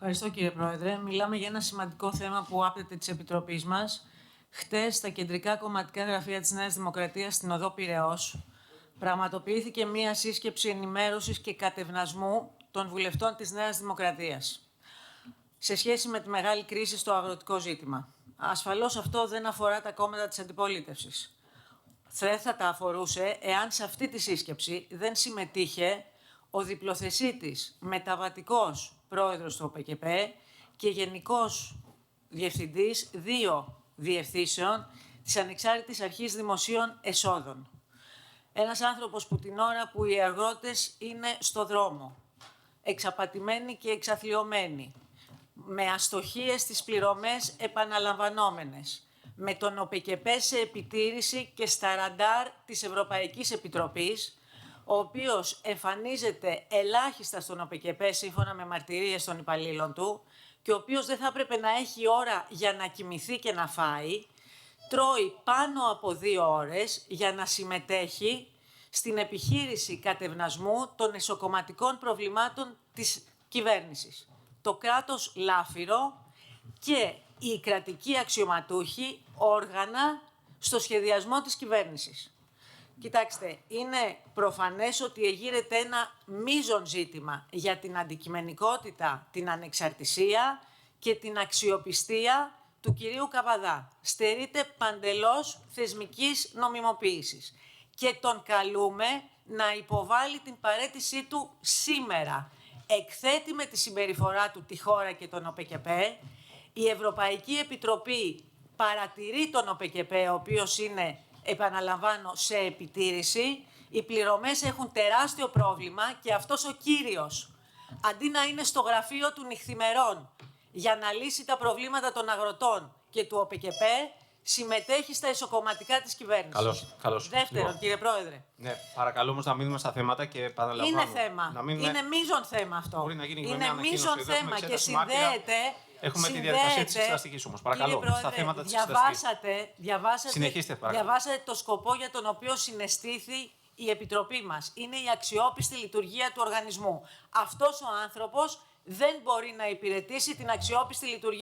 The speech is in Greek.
Ευχαριστώ, κύριε Πρόεδρε. Μιλάμε για ένα σημαντικό θέμα που άπτεται της Επιτροπής μας. Χτες, στα κεντρικά κομματικά γραφεία της Νέας Δημοκρατίας στην οδό Πειραιώς, πραγματοποιήθηκε μία σύσκεψη ενημέρωσης και κατευνασμού των βουλευτών της Νέας Δημοκρατίας σε σχέση με τη μεγάλη κρίση στο αγροτικό ζήτημα. Ασφαλώς αυτό δεν αφορά τα κόμματα της αντιπολίτευσης. Δεν θα τα αφορούσε εάν σε αυτή τη σύσκεψη δεν συμμετείχε ο διπλοθεσίτης μεταβατικός πρόεδρος του ΟΠΚΠ και γενικός διευθυντής 2 διευθύνσεων της Ανεξάρτητης Αρχής Δημοσίων Εσόδων. Ένας άνθρωπος που την ώρα που οι αγρότες είναι στο δρόμο, εξαπατημένοι και εξαθλιωμένοι, με αστοχίες στις πληρωμές επαναλαμβανόμενες, με τον ΟΠΚΠ σε επιτήρηση και στα ραντάρ της Ευρωπαϊκής Επιτροπής, ο οποίος εμφανίζεται ελάχιστα στον ΟΠΚΠ σύμφωνα με μαρτυρίες των υπαλλήλων του και ο οποίος δεν θα έπρεπε να έχει ώρα για να κοιμηθεί και να φάει, τρώει πάνω από 2 ώρες για να συμμετέχει στην επιχείρηση κατευνασμού των εσωκομματικών προβλημάτων της κυβέρνησης. Το κράτος λάφυρο και οι κρατικοί αξιωματούχοι όργανα στο σχεδιασμό της κυβέρνησης. Κοιτάξτε, είναι προφανές ότι εγείρεται ένα μείζον ζήτημα για την αντικειμενικότητα, την ανεξαρτησία και την αξιοπιστία του κυρίου Καβαδά. Στερείται παντελώς θεσμικής νομιμοποίησης και τον καλούμε να υποβάλει την παραίτησή του σήμερα. Εκθέτει με τη συμπεριφορά του τη χώρα και τον ΟΠΚΠ. Η Ευρωπαϊκή Επιτροπή παρατηρεί τον ΟΠΚΠ, ο οποίος είναι, επαναλαμβάνω, σε επιτήρηση. Οι πληρωμές έχουν τεράστιο πρόβλημα και αυτός ο κύριος, αντί να είναι στο γραφείο του νυχθημερών για να λύσει τα προβλήματα των αγροτών και του ΟΠΚΠ, συμμετέχει στα εσωκομματικά της κυβέρνησης. Καλώς. Δεύτερον, κύριε Πρόεδρε. Ναι, παρακαλώ όμως να μείνουμε στα θέματα και επαναλαμβάνω. Είναι θέμα. Είναι μείζον θέμα αυτό. Μπορεί να γίνει είναι μείζον θέμα και συνδέεται. Έχουμε τη διαδικασία της εξεταστικής όμως. Παρακαλώ, Πρόεδρε, στα θέματα της διαβάσατε το σκοπό για τον οποίο συναισθήθη η Επιτροπή μας. Είναι η αξιόπιστη λειτουργία του οργανισμού. Αυτός ο άνθρωπος δεν μπορεί να υπηρετήσει την αξιόπιστη λειτουργία